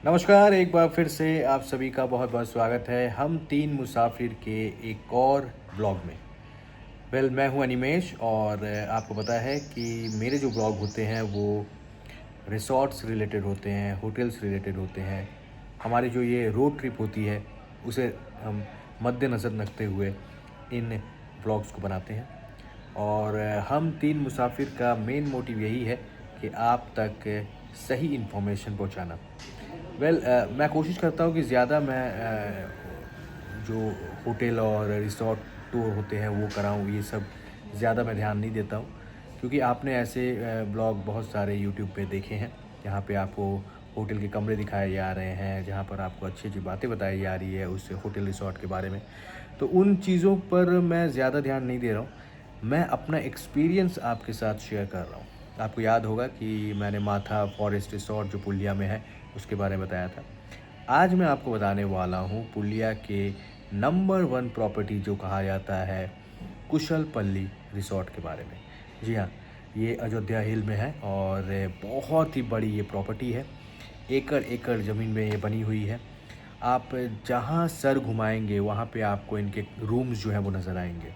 नमस्कार, एक बार फिर से आप सभी का बहुत बहुत स्वागत है हम तीन मुसाफिर के एक और ब्लॉग में। मैं हूं अनिमेश और आपको पता है कि मेरे जो ब्लॉग होते हैं वो रिसॉर्ट्स रिलेटेड होते हैं, होटल्स रिलेटेड होते हैं। हमारी जो ये रोड ट्रिप होती है उसे हम मद्देनज़र रखते हुए इन ब्लॉग्स को बनाते हैं। और हम तीन मुसाफिर का मेन मोटिव यही है कि आप तक सही इन्फॉर्मेशन पहुंचाना। मैं कोशिश करता हूँ कि ज़्यादा मैं जो होटल और रिसॉर्ट टूर होते हैं वो कराऊँ, ये सब ज़्यादा मैं ध्यान नहीं देता हूँ। क्योंकि आपने ऐसे ब्लॉग बहुत सारे यूट्यूब पे देखे हैं जहाँ पे आपको होटल के कमरे दिखाए जा रहे हैं, जहाँ पर आपको अच्छी अच्छी बातें बताई जा रही है उस होटल रिसॉर्ट के बारे में। तो उन चीज़ों पर मैं ज़्यादा ध्यान नहीं दे रहा हूँ। मैं अपना एक्सपीरियंस आपके साथ शेयर कर रहा हूँ। आपको याद होगा कि मैंने माथा फॉरेस्ट रिसॉर्ट जो पुलिया में है उसके बारे में बताया था। आज मैं आपको बताने वाला हूँ पुलिया के नंबर 1 प्रॉपर्टी जो कहा जाता है कुशलपल्ली रिसॉर्ट के बारे में। जी हाँ, ये अयोध्या हिल में है और बहुत ही बड़ी ये प्रॉपर्टी है। एकड़-एकड़ ज़मीन में ये बनी हुई है। आप जहाँ सर घुमाएँगे वहाँ पे आपको इनके रूम्स जो हैं वो नज़र आएँगे।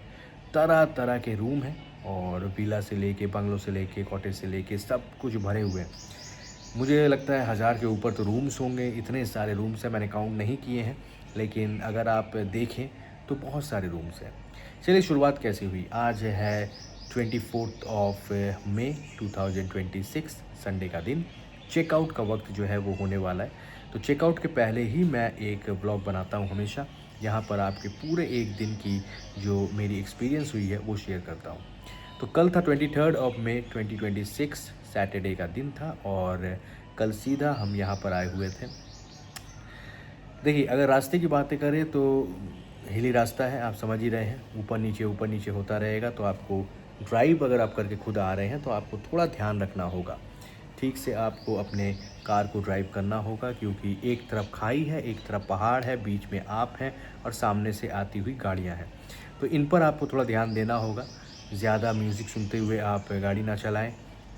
तरह-तरह के रूम हैं और विला से लेके, बंगलो से लेके, कॉटेज से लेके सब कुछ भरे हुए हैं। मुझे लगता है 1000 के ऊपर तो रूम्स होंगे, इतने सारे रूम्स हैं, मैंने काउंट नहीं किए हैं, लेकिन अगर आप देखें तो बहुत सारे रूम्स हैं। चलिए शुरुआत कैसे हुई? आज है 24th ऑफ मई 2026 संडे का दिन। चेकआउट का वक़्त जो है वो होने वाला है। तो चेकआउट के पहले ही मैं एक व्लॉग बनाता हूँ हमेशा, जहाँ पर आपके पूरे एक दिन की जो मेरी एक्सपीरियंस हुई है वो शेयर करता हूँ। तो कल था 23rd ऑफ मई 2026, सैटरडे का दिन था और कल सीधा हम यहाँ पर आए हुए थे। देखिए, अगर रास्ते की बातें करें तो हिली रास्ता है, आप समझ ही रहे हैं, ऊपर नीचे होता रहेगा। तो आपको ड्राइव अगर आप करके खुद आ रहे हैं तो आपको थोड़ा ध्यान रखना होगा। ठीक से आपको अपने कार को ड्राइव करना होगा, क्योंकि एक तरफ खाई है, एक तरफ पहाड़ है, बीच में आप हैं और सामने से आती हुई गाड़ियाँ हैं। तो इन पर आपको थोड़ा ध्यान देना होगा। ज़्यादा म्यूज़िक सुनते हुए आप गाड़ी ना चलाएँ।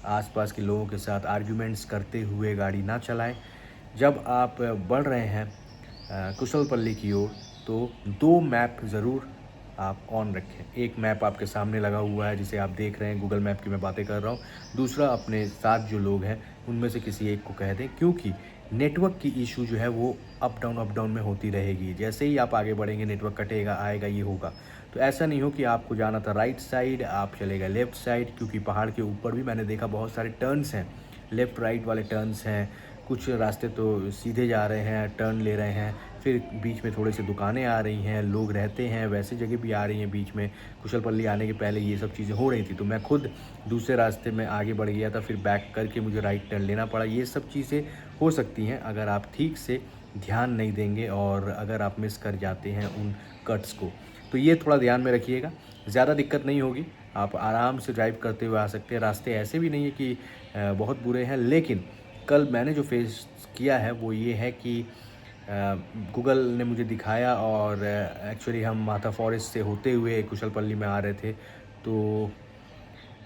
आस-पास के लोगों के साथ आर्ग्यूमेंट्स करते हुए गाड़ी ना चलाएँ। जब आप बढ़ रहे हैं कुशलपल्ली की ओर, तो 2 मैप ज़रूर आप ऑन रखें। एक मैप आपके सामने लगा हुआ है जिसे आप देख रहे हैं, गूगल मैप की मैं बातें कर रहा हूँ। दूसरा, अपने साथ जो लोग हैं उनमें से किसी एक को कह दें, क्योंकि नेटवर्क की इशू जो है वो अप डाउन में होती रहेगी। जैसे ही आप आगे बढ़ेंगे नेटवर्क कटेगा, आएगा, ये होगा। तो ऐसा नहीं हो कि आपको जाना था राइट साइड, आप चले गए लेफ़्ट साइड, क्योंकि पहाड़ के ऊपर भी मैंने देखा बहुत सारे टर्न्स हैं, लेफ़्ट राइट वाले टर्न्स हैं। कुछ रास्ते तो सीधे जा रहे हैं, टर्न ले रहे हैं, फिर बीच में थोड़ी सी दुकानें आ रही हैं, लोग रहते हैं, वैसी जगह भी आ रही हैं बीच में। कुशलपल्ली आने के पहले ये सब चीज़ें हो रही थी, तो मैं खुद दूसरे रास्ते में आगे बढ़ गया था, फिर बैक करके मुझे राइट टर्न लेना पड़ा। ये सब चीज़ें हो सकती हैं अगर आप ठीक से ध्यान नहीं देंगे और अगर आप मिस कर जाते हैं उन कट्स को। तो ये थोड़ा ध्यान में रखिएगा, ज़्यादा दिक्कत नहीं होगी, आप आराम से ड्राइव करते हुए आ सकते हैं। रास्ते ऐसे भी नहीं है कि बहुत बुरे हैं, लेकिन कल मैंने जो फेस किया है वो ये है कि गूगल ने मुझे दिखाया और एक्चुअली हम माता फॉरेस्ट से होते हुए कुशलपल्ली में आ रहे थे। तो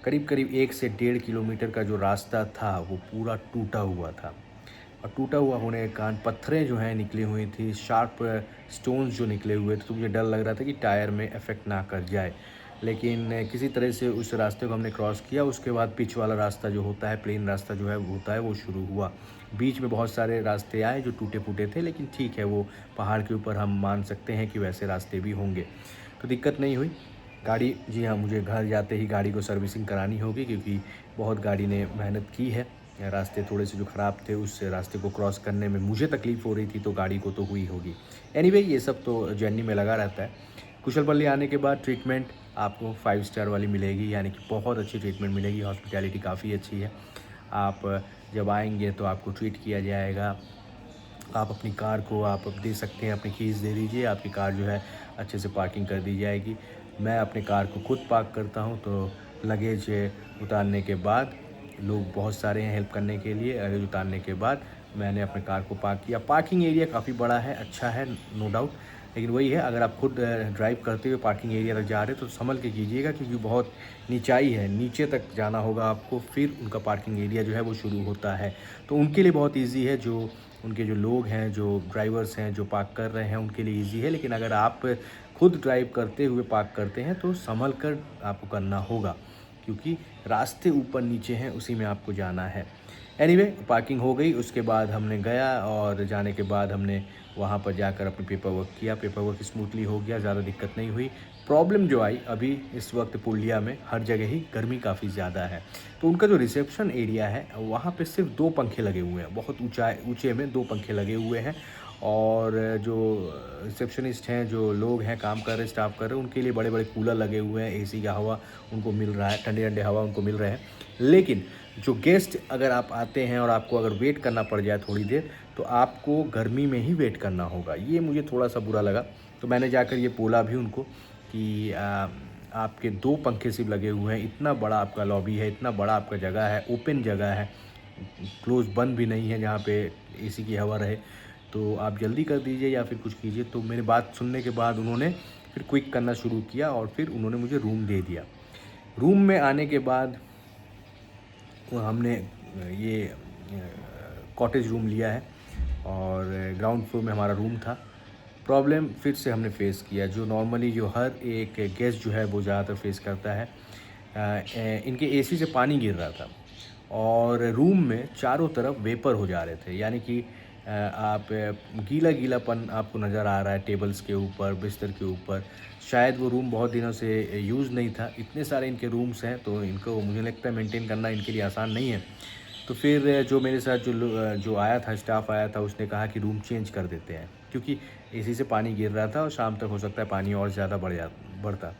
करीब-करीब 1 से 1.5 किलोमीटर का जो रास्ता था वो पूरा टूटा हुआ था। और टूटा हुआ होने के कारण पत्थरें जो हैं निकली हुई थी, शार्प स्टोन्स जो निकले हुए थे, तो मुझे डर लग रहा था कि टायर में इफ़ेक्ट ना कर जाए। लेकिन किसी तरह से उस रास्ते को हमने क्रॉस किया। उसके बाद पिच वाला रास्ता जो होता है, प्लेन रास्ता जो है वो होता है, वो शुरू हुआ। बीच में बहुत सारे रास्ते आए जो टूटे-फूटे थे, लेकिन ठीक है, वो पहाड़ के ऊपर हम मान सकते हैं कि वैसे रास्ते भी होंगे। तो दिक्कत नहीं हुई। गाड़ी, जी हाँ, मुझे घर जाते ही गाड़ी को सर्विसिंग करानी होगी, क्योंकि बहुत गाड़ी ने मेहनत की है। रास्ते थोड़े से जो ख़राब थे, उस रास्ते को क्रॉस करने में मुझे तकलीफ़ हो रही थी, तो गाड़ी को तो हुई होगी। एनीवे, ये सब तो जर्नी में लगा रहता है। कुशलपल्ली आने के बाद ट्रीटमेंट आपको 5 स्टार वाली मिलेगी, यानी कि बहुत अच्छी ट्रीटमेंट मिलेगी, हॉस्पिटैलिटी काफ़ी अच्छी है। आप जब आएँगे तो आपको ट्रीट किया जाएगा। आप अपनी कार को आप दे सकते हैं, अपनी कीज़ दे दीजिए, आपकी कार जो है अच्छे से पार्किंग कर दी जाएगी। मैं अपनी कार को खुद पार्क करता हूँ, तो लगेज उतारने के बाद लोग बहुत सारे हैं हेल्प करने के लिए। लगेज उतारने के बाद मैंने अपने कार को पार्क किया। पार्किंग एरिया काफ़ी बड़ा है, अच्छा है, नो डाउट। लेकिन वही है, अगर आप खुद ड्राइव करते हुए पार्किंग एरिया तक जा रहे हैं तो सँभल के कीजिएगा, क्योंकि बहुत नीचाई है, नीचे तक जाना होगा आपको, फिर उनका पार्किंग एरिया जो है वो शुरू होता है। तो उनके लिए बहुत ईज़ी है जो उनके जो लोग हैं, जो ड्राइवर्स हैं, जो पार्क कर रहे हैं, उनके लिए ईज़ी है। लेकिन अगर आप खुद ड्राइव करते हुए पार्क करते हैं तो संभल कर आपको करना होगा, क्योंकि रास्ते ऊपर नीचे हैं, उसी में आपको जाना है। एनीवे पार्किंग हो गई, उसके बाद हमने गया और जाने के बाद हमने वहाँ पर जाकर अपनी पेपर वर्क किया। पेपर वर्क स्मूथली हो गया, ज़्यादा दिक्कत नहीं हुई। प्रॉब्लम जो आई अभी इस वक्त पुरुलिया में हर जगह ही गर्मी काफ़ी ज़्यादा है। तो उनका जो रिसेप्शन एरिया है वहाँ पे सिर्फ 2 पंखे लगे हुए हैं, बहुत ऊँचे में 2 पंखे लगे हुए हैं। और जो रिसेप्शनिस्ट हैं, जो लोग हैं काम कर रहे, स्टाफ कर रहे हैं, उनके लिए बड़े-बड़े कूलर लगे हुए हैं, एसी का हवा उनको मिल रहा है, ठंडे-ठंडे हवा उनको मिल रहे हैं। लेकिन जो गेस्ट अगर आप आते हैं और आपको अगर वेट करना पड़ जाए थोड़ी देर, तो आपको गर्मी में ही वेट करना होगा। ये मुझे थोड़ा-सा बुरा लगा, तो मैंने जाकर ये बोला भी उनको कि आपके 2 पंखे सिर्फ लगे हुए हैं, इतना बड़ा आपका लॉबी है, इतना बड़ा आपका जगह है, ओपन जगह है, क्लोज़ बंद भी नहीं है जहाँ पे एसी की हवा रहे, तो आप जल्दी कर दीजिए या फिर कुछ कीजिए। तो मेरी बात सुनने के बाद उन्होंने फिर क्विक करना शुरू किया और फिर उन्होंने मुझे रूम दे दिया। रूम में आने के बाद हमने ये कॉटेज रूम लिया है और ग्राउंड फ्लोर में हमारा रूम था। प्रॉब्लम फिर से हमने फ़ेस किया, जो नॉर्मली जो हर एक गेस्ट जो है वो ज़्यादातर फ़ेस करता है। इनके एसी से पानी गिर रहा था और रूम में चारों तरफ वेपर हो जा रहे थे, यानी कि आप गीलापन आपको नज़र आ रहा है टेबल्स के ऊपर, बिस्तर के ऊपर। शायद वो रूम बहुत दिनों से यूज़ नहीं था। इतने सारे इनके रूम्स हैं तो इनको मुझे लगता है मेंटेन करना इनके लिए आसान नहीं है। तो फिर जो मेरे साथ जो आया था, स्टाफ आया था, उसने कहा कि रूम चेंज कर देते हैं, क्योंकि एसी से पानी गिर रहा था और शाम तक हो सकता है पानी और ज़्यादा बढ़ता।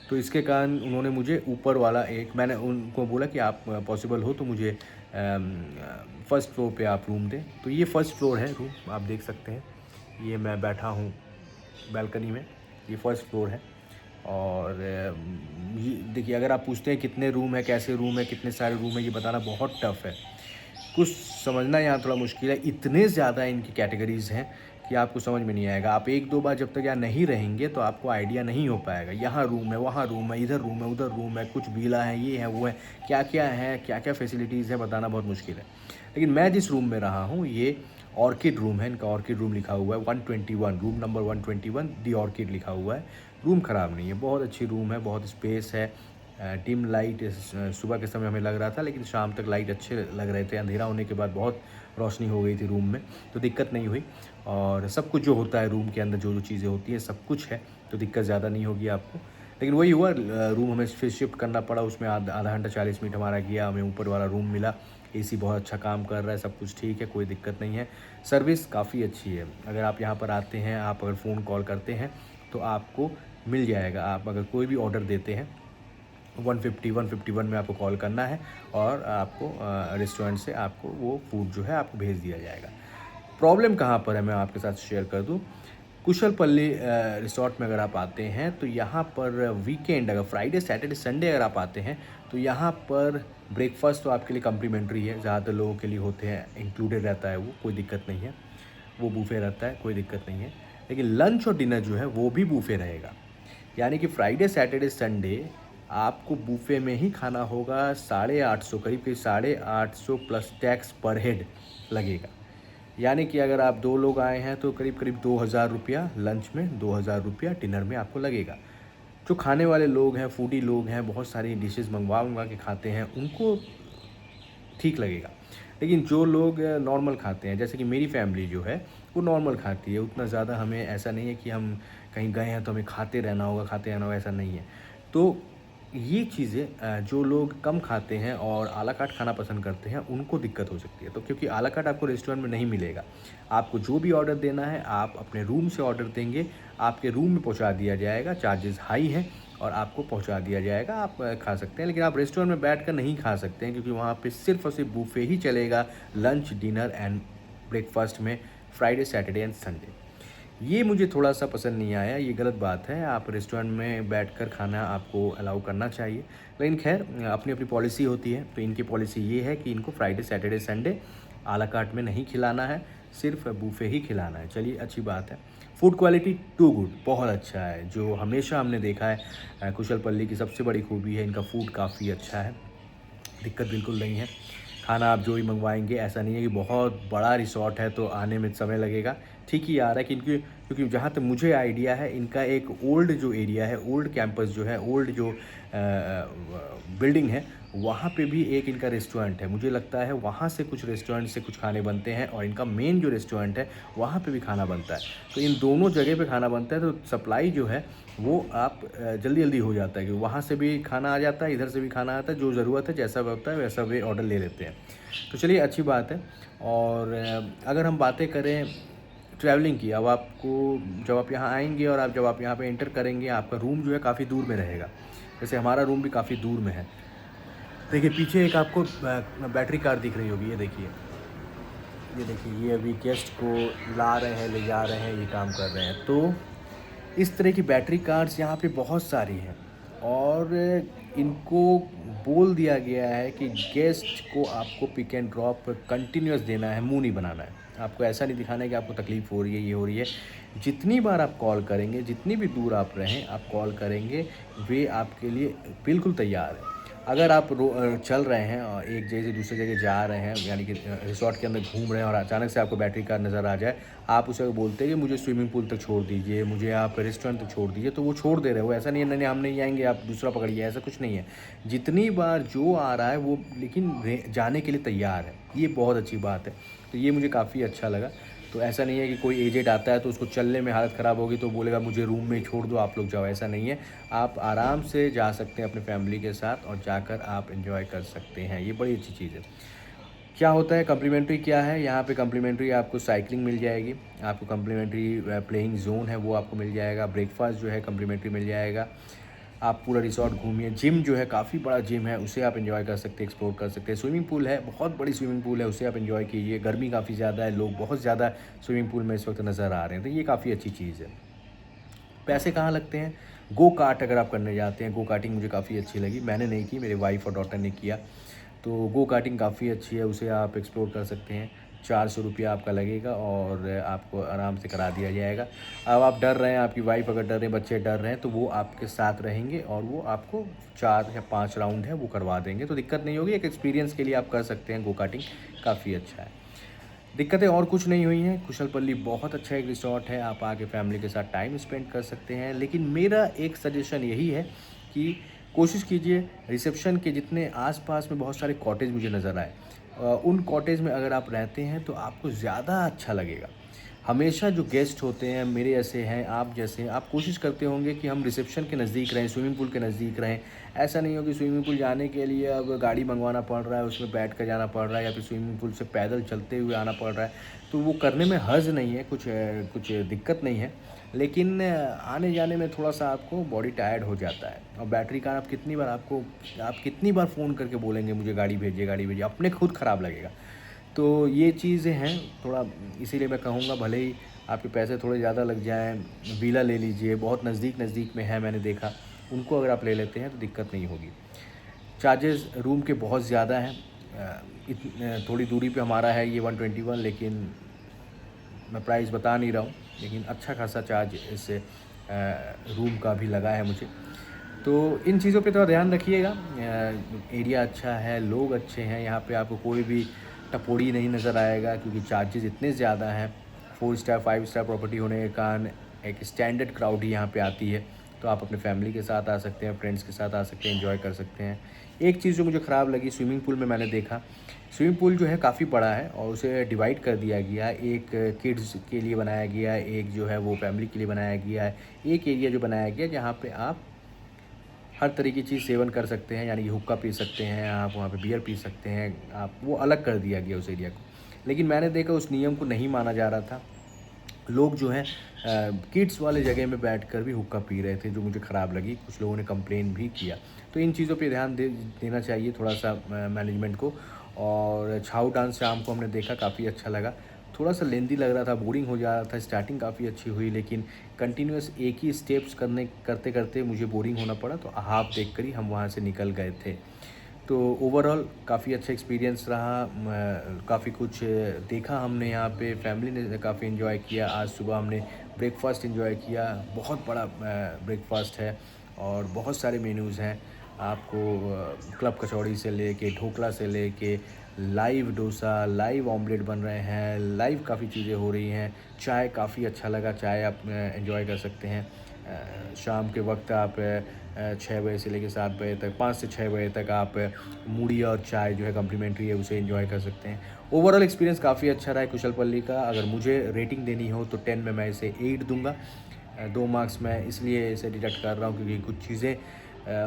तो इसके कारण उन्होंने मुझे ऊपर वाला मैंने उनको बोला कि आप पॉसिबल हो तो मुझे फर्स्ट फ्लोर पे आप रूम दें। तो ये फर्स्ट फ्लोर है रूम, आप देख सकते हैं। ये मैं बैठा हूँ बालकनी में, ये फर्स्ट फ्लोर है। और ये देखिए, अगर आप पूछते हैं कितने रूम है, कैसे रूम है, कितने सारे रूम है, ये बताना बहुत टफ़ है। कुछ समझना यहाँ थोड़ा मुश्किल है। इतने ज़्यादा इनकी कैटेगरीज़ हैं कि आपको समझ में नहीं आएगा। आप 1-2 बार जब तक यहाँ नहीं रहेंगे तो आपको आइडिया नहीं हो पाएगा। यहाँ रूम है, वहाँ रूम है, इधर रूम है, उधर रूम है, कुछ विला है, ये है, वो है, क्या-क्या है, क्या-क्या फैसिलिटीज़ है, बताना बहुत मुश्किल है। लेकिन मैं जिस रूम में रहा हूँ ये ऑर्किड रूम है, इनका ऑर्किड रूम लिखा हुआ है 121, रूम नंबर 121 दी ऑर्किड लिखा हुआ है। रूम ख़राब नहीं है, बहुत अच्छी रूम है, बहुत स्पेस है। डिम लाइट सुबह के समय हमें लग रहा था, लेकिन शाम तक लाइट अच्छे लग रहे थे। अंधेरा होने के बाद बहुत रोशनी हो गई थी रूम में, तो दिक्कत नहीं हुई। और सब कुछ जो होता है रूम के अंदर, जो चीज़ें होती हैं, सब कुछ है, तो दिक्कत ज़्यादा नहीं होगी आपको। लेकिन वही हुआ, रूम हमें फिर शिफ्ट करना पड़ा। उसमें आधा घंटा 40 मिनट हमारा गया, हमें ऊपर वाला रूम मिला। एसी बहुत अच्छा काम कर रहा है, सब कुछ ठीक है, कोई दिक्कत नहीं है। सर्विस काफ़ी अच्छी है। अगर आप यहाँ पर आते हैं, आप अगर फ़ोन कॉल करते हैं तो आपको मिल जाएगा। आप अगर कोई भी ऑर्डर देते हैं 151 में आपको कॉल करना है और आपको रेस्टोरेंट से आपको वो फूड जो है आपको भेज दिया जाएगा। प्रॉब्लम कहाँ पर है मैं आपके साथ शेयर कर दूँ। कुशलपल्ली रिसॉर्ट में अगर आप आते हैं तो यहाँ पर वीकेंड, अगर फ्राइडे, सैटरडे, संडे अगर आप आते हैं तो यहाँ पर ब्रेकफास्ट तो आपके लिए कम्प्लीमेंट्री है। ज़्यादातर लोगों के लिए होते हैं, इंक्लूडेड रहता है, वो कोई दिक्कत नहीं है। वो बूफे रहता है, कोई दिक्कत नहीं है। लेकिन लंच और डिनर जो है वो भी बूफे रहेगा। यानी कि फ्राइडे, सैटरडे, संडे आपको बूफे में ही खाना होगा। 850, करीब 850 प्लस टैक्स पर हेड लगेगा। यानी कि अगर आप 2 लोग आए हैं तो करीब 2000 रुपया लंच में, 2000 रुपया डिनर में आपको लगेगा। जो खाने वाले लोग हैं, फूडी लोग हैं, बहुत सारी डिशेज़ मंगवा के खाते हैं, उनको ठीक लगेगा। लेकिन जो लोग नॉर्मल खाते हैं, जैसे कि मेरी फैमिली जो है वो नॉर्मल खाती है, उतना ज़्यादा हमें ऐसा नहीं है कि हम कहीं गए हैं तो हमें खाते रहना होगा, ऐसा नहीं है। तो ये चीज़ें जो लोग कम खाते हैं और आ ला कार्ट खाना पसंद करते हैं, उनको दिक्कत हो सकती है। तो क्योंकि आ ला कार्ट आपको रेस्टोरेंट में नहीं मिलेगा, आपको जो भी ऑर्डर देना है आप अपने रूम से ऑर्डर देंगे, आपके रूम में पहुंचा दिया जाएगा। चार्जेस हाई हैं और आपको पहुंचा दिया जाएगा, आप खा सकते हैं। लेकिन आप रेस्टोरेंट में बैठकर नहीं खा सकते हैं, क्योंकि वहाँ पे सिर्फ और सिर्फ बूफे ही चलेगा लंच, डिनर एंड ब्रेकफास्ट में, फ्राइडे, सैटरडे एंड संडे। ये मुझे थोड़ा-सा पसंद नहीं आया, ये गलत बात है। आप रेस्टोरेंट में बैठकर खाना आपको अलाउ करना चाहिए। लेकिन ख़ैर अपनी-अपनी पॉलिसी होती है, तो इनकी पॉलिसी ये है कि इनको फ्राइडे, सैटरडे, संडे आ ला कार्ट में नहीं खिलाना है, सिर्फ बूफे ही खिलाना है। चलिए, अच्छी बात है। फूड क्वालिटी टू गुड, बहुत अच्छा है। जो हमेशा हमने देखा है, कुशलपल्ली की सबसे बड़ी खूबी है, इनका फूड काफ़ी अच्छा है, दिक्कत बिल्कुल नहीं है। खाना आप जो ही मंगवाएंगे, ऐसा नहीं है कि बहुत बड़ा रिसॉर्ट है तो आने में समय लगेगा। ठीक ही आ रहा है, क्योंकि क्योंकि जहाँ तक मुझे आइडिया है, इनका एक ओल्ड जो एरिया है, ओल्ड कैंपस जो है, ओल्ड जो बिल्डिंग है, वहाँ पे भी एक इनका रेस्टोरेंट है। मुझे लगता है वहाँ से कुछ रेस्टोरेंट से कुछ खाने बनते हैं, और इनका मेन जो रेस्टोरेंट है वहाँ पे भी खाना बनता है। तो इन दोनों जगह पे खाना बनता है, तो सप्लाई जो है वो आप जल्दी जल्दी हो जाता है कि वहाँ से भी खाना आ जाता है, इधर से भी खाना आता है, जो ज़रूरत है जैसा होता है वैसा वे ऑर्डर ले लेते हैं। तो चलिए, अच्छी बात है। और अगर हम बातें करें ट्रैवलिंग की, अब आपको जब आप यहाँ आएंगे और जब आप यहाँ पे एंटर करेंगे, आपका रूम जो है काफ़ी दूर में रहेगा। जैसे हमारा रूम भी काफ़ी दूर में है। देखिए, पीछे एक आपको बैटरी कार दिख रही होगी, ये देखिए, ये देखिए, ये अभी गेस्ट को ला रहे हैं, ले जा रहे हैं, ये काम कर रहे हैं। तो इस तरह की बैटरी कार्स यहाँ पे बहुत सारी हैं, और इनको बोल दिया गया है कि गेस्ट को आपको पिक एंड ड्रॉप कंटिन्यूस देना है, मुंह नहीं बनाना है। आपको ऐसा नहीं दिखाना है कि आपको तकलीफ़ हो रही है, ये हो रही है। जितनी बार आप कॉल करेंगे, जितनी भी दूर आप रहें, आप कॉल करेंगे, वे आपके लिए बिल्कुल तैयार हैं। अगर आप चल रहे हैं और एक जगह से दूसरी जगह जा रहे हैं, यानी कि रिसॉर्ट के अंदर घूम रहे हैं, और अचानक से आपको बैटरी कार नज़र आ जाए, आप उसे बोलते हैं कि मुझे स्विमिंग पूल तक छोड़ दीजिए, मुझे आप रेस्टोरेंट तक छोड़ दीजिए, तो वो छोड़ दे रहे हो। ऐसा नहीं है नहीं हम नहीं आएंगे, आप दूसरा पकड़िए, ऐसा कुछ नहीं है। जितनी बार जो आ रहा है वो लेकिन जाने के लिए तैयार है, ये बहुत अच्छी बात है। तो ये मुझे काफ़ी अच्छा लगा। तो ऐसा नहीं है कि कोई एजेड आता है तो उसको चलने में हालत ख़राब होगी तो बोलेगा मुझे रूम में ही छोड़ दो, आप लोग जाओ, ऐसा नहीं है। आप आराम से जा सकते हैं अपने फैमिली के साथ, और जाकर आप एंजॉय कर सकते हैं, ये बड़ी अच्छी चीज़ है। क्या होता है कम्प्लीमेंट्री, क्या है यहाँ पे कम्प्लीमेंट्री, आपको साइकिलिंग मिल जाएगी, आपको कम्प्लीमेंट्री प्लेइंग जोन है वो आपको मिल जाएगा, ब्रेकफास्ट जो है कम्प्लीमेंट्री मिल जाएगा। आप पूरा रिसॉर्ट घूमिए, जिम जो है काफ़ी बड़ा जिम है, उसे आप एंजॉय कर सकते हैं, एक्सप्लोर कर सकते हैं। स्विमिंग पूल है, बहुत बड़ी स्विमिंग पूल है, उसे आप एंजॉय कीजिए। गर्मी काफ़ी ज़्यादा है, लोग बहुत ज़्यादा स्विमिंग पूल में इस वक्त नज़र आ रहे हैं, तो ये काफ़ी अच्छी चीज़ है। पैसे कहाँ लगते हैं? गो कार्ट अगर आप करने जाते हैं, गो कार्टिंग मुझे काफ़ी अच्छी लगी, मैंने नहीं की, मेरे वाइफ़ और डॉटर ने किया। तो गो कार्टिंग काफ़ी अच्छी है, उसे आप एक्सप्लोर कर सकते हैं। 400 रुपया आपका लगेगा और आपको आराम से करा दिया जाएगा। अब आप डर रहे हैं, आपकी वाइफ़ अगर डर रहे हैं, बच्चे डर रहे हैं, तो वो आपके साथ रहेंगे और वो आपको 4 या 5 राउंड है वो करवा देंगे, तो दिक्कत नहीं होगी। एक एक्सपीरियंस के लिए आप कर सकते हैं, गो कार्टिंग काफ़ी अच्छा है। दिक्कतें और कुछ नहीं हुई हैं, कुशलपल्ली बहुत अच्छा एक रिसॉर्ट है, आप आके फैमिली के साथ टाइम स्पेंड कर सकते हैं। लेकिन मेरा एक सजेशन यही है कि कोशिश कीजिए, रिसेप्शन के जितने आस-पास में बहुत सारे कॉटेज मुझे नज़र आए, उन कॉटेज में अगर आप रहते हैं तो आपको ज़्यादा अच्छा लगेगा। हमेशा जो गेस्ट होते हैं, मेरे जैसे हैं, आप जैसे हैं, आप कोशिश करते होंगे कि हम रिसेप्शन के नज़दीक रहें, स्विमिंग पूल के नज़दीक रहें। ऐसा नहीं हो कि स्विमिंग पूल जाने के लिए अब गाड़ी मंगवाना पड़ रहा है, उसमें बैठ कर जाना पड़ रहा है, या फिर स्विमिंग पूल से पैदल चलते हुए आना पड़ रहा है। तो वो करने में हर्ज नहीं है, कुछ दिक्कत नहीं है, लेकिन आने जाने में थोड़ा-सा आपको बॉडी टायर्ड हो जाता है। और बैटरी का आप कितनी बार फ़ोन करके बोलेंगे मुझे गाड़ी भेजिए, गाड़ी भेजिए, अपने खुद ख़राब लगेगा। तो ये चीज़ें हैं थोड़ा, इसीलिए मैं कहूँगा भले ही आपके पैसे थोड़े ज़्यादा लग जाएँ, विला ले लीजिए, बहुत नज़दीक में है, मैंने देखा, उनको अगर आप ले लेते हैं तो दिक्कत नहीं होगी। चार्जेस रूम के बहुत ज़्यादा हैं, थोड़ी दूरी पे हमारा है ये 121, लेकिन मैं प्राइस बता नहीं रहा हूँ, लेकिन अच्छा खासा चार्ज इस रूम का भी लगा है मुझे। तो इन चीज़ों पे थोड़ा ध्यान रखिएगा। एरिया अच्छा है, लोग अच्छे हैं, यहाँ पे आपको कोई भी टपोरी नहीं नज़र आएगा, क्योंकि चार्जेस इतने ज़्यादा हैं। 4 स्टार 5 स्टार प्रॉपर्टी होने के कारण एक स्टैंडर्ड क्राउड ही यहाँ पे आती है। तो आप अपने फैमिली के साथ आ सकते हैं, फ्रेंड्स के साथ आ सकते हैं, एंजॉय कर सकते हैं। एक चीज़ जो मुझे ख़राब लगी स्विमिंग पूल में, मैंने देखा स्विमिंग पूल जो है काफ़ी बड़ा है और उसे डिवाइड कर दिया गया है। एक किड्स के लिए बनाया गया है, एक जो है वो फैमिली के लिए बनाया गया है। एक एरिया जो बनाया गया है जहाँ पे आप हर तरह की चीज़ सेवन कर सकते हैं, यानी कि हुक्का पी सकते हैं, आप वहाँ पे बियर पी सकते हैं, आप वो अलग कर दिया गया उस एरिया को। लेकिन मैंने देखा उस नियम को नहीं माना जा रहा था। लोग जो हैं किड्स वाले जगह में बैठकर भी हुक्का पी रहे थे, जो मुझे ख़राब लगी। कुछ लोगों ने कंप्लेन भी किया। तो इन चीज़ों पे ध्यान देना चाहिए थोड़ा-सा मैनेजमेंट को। और छाऊ डांस शाम को हमने देखा, काफ़ी अच्छा लगा। थोड़ा-सा लेंदी लग रहा था, बोरिंग हो जा रहा था। स्टार्टिंग काफ़ी अच्छी हुई, लेकिन कंटिन्यूअस एक ही स्टेप्स करते-करते मुझे बोरिंग होना पड़ा, तो हाफ देखकर ही हम वहाँ से निकल गए थे। तो ओवरऑल काफ़ी अच्छा एक्सपीरियंस रहा। काफ़ी कुछ देखा हमने यहाँ पे, फैमिली ने काफ़ी एंजॉय किया। आज सुबह हमने ब्रेकफास्ट एंजॉय किया, बहुत बड़ा ब्रेकफास्ट है और बहुत सारे मेन्यूज़ हैं। आपको क्लब कचौड़ी से लेके, ढोकला से लेके, लाइव डोसा, लाइव ऑमलेट बन रहे हैं, लाइव काफ़ी चीज़ें हो रही हैं। चाय काफ़ी अच्छा लगा, चाय आप एन्जॉय कर सकते हैं। शाम के वक्त आप 6 बजे से लेकर 7 बजे तक, 5 से 6 बजे तक आप मूढ़ी और चाय जो है कॉम्प्लीमेंट्री है, उसे एन्जॉय कर सकते हैं। ओवरऑल एक्सपीरियंस काफ़ी अच्छा रहा है कुशलपल्ली का। अगर मुझे रेटिंग देनी हो तो 10 में मैं इसे 8 दूँगा। 2 मार्क्स मैं इसलिए इसे डिडक्ट कर रहा हूँ क्योंकि कुछ चीज़ें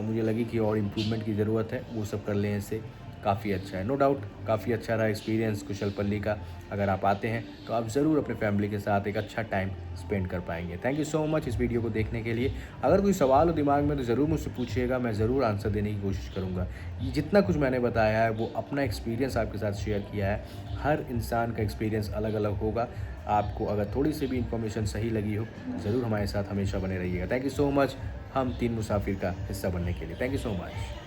मुझे लगी कि और इम्प्रूवमेंट की ज़रूरत है, वो सब कर लें इससे काफ़ी अच्छा है। नो डाउट काफ़ी अच्छा रहा एक्सपीरियंस कुशलपल्ली का। अगर आप आते हैं तो आप ज़रूर अपने फैमिली के साथ एक अच्छा टाइम स्पेंड कर पाएंगे। थैंक यू सो मच इस वीडियो को देखने के लिए। अगर कोई सवाल हो दिमाग में तो ज़रूर मुझसे पूछिएगा, मैं ज़रूर आंसर देने की कोशिश करूँगा। ये जितना कुछ मैंने बताया है वो अपना एक्सपीरियंस आपके साथ शेयर किया है। हर इंसान का एक्सपीरियंस अलग अलग होगा। आपको अगर थोड़ी सी भी इन्फॉर्मेशन सही लगी हो, ज़रूर हमारे साथ हमेशा बने रहिएगा। थैंक यू सो मच हम तीन मुसाफिर का हिस्सा बनने के लिए। Thank you so much.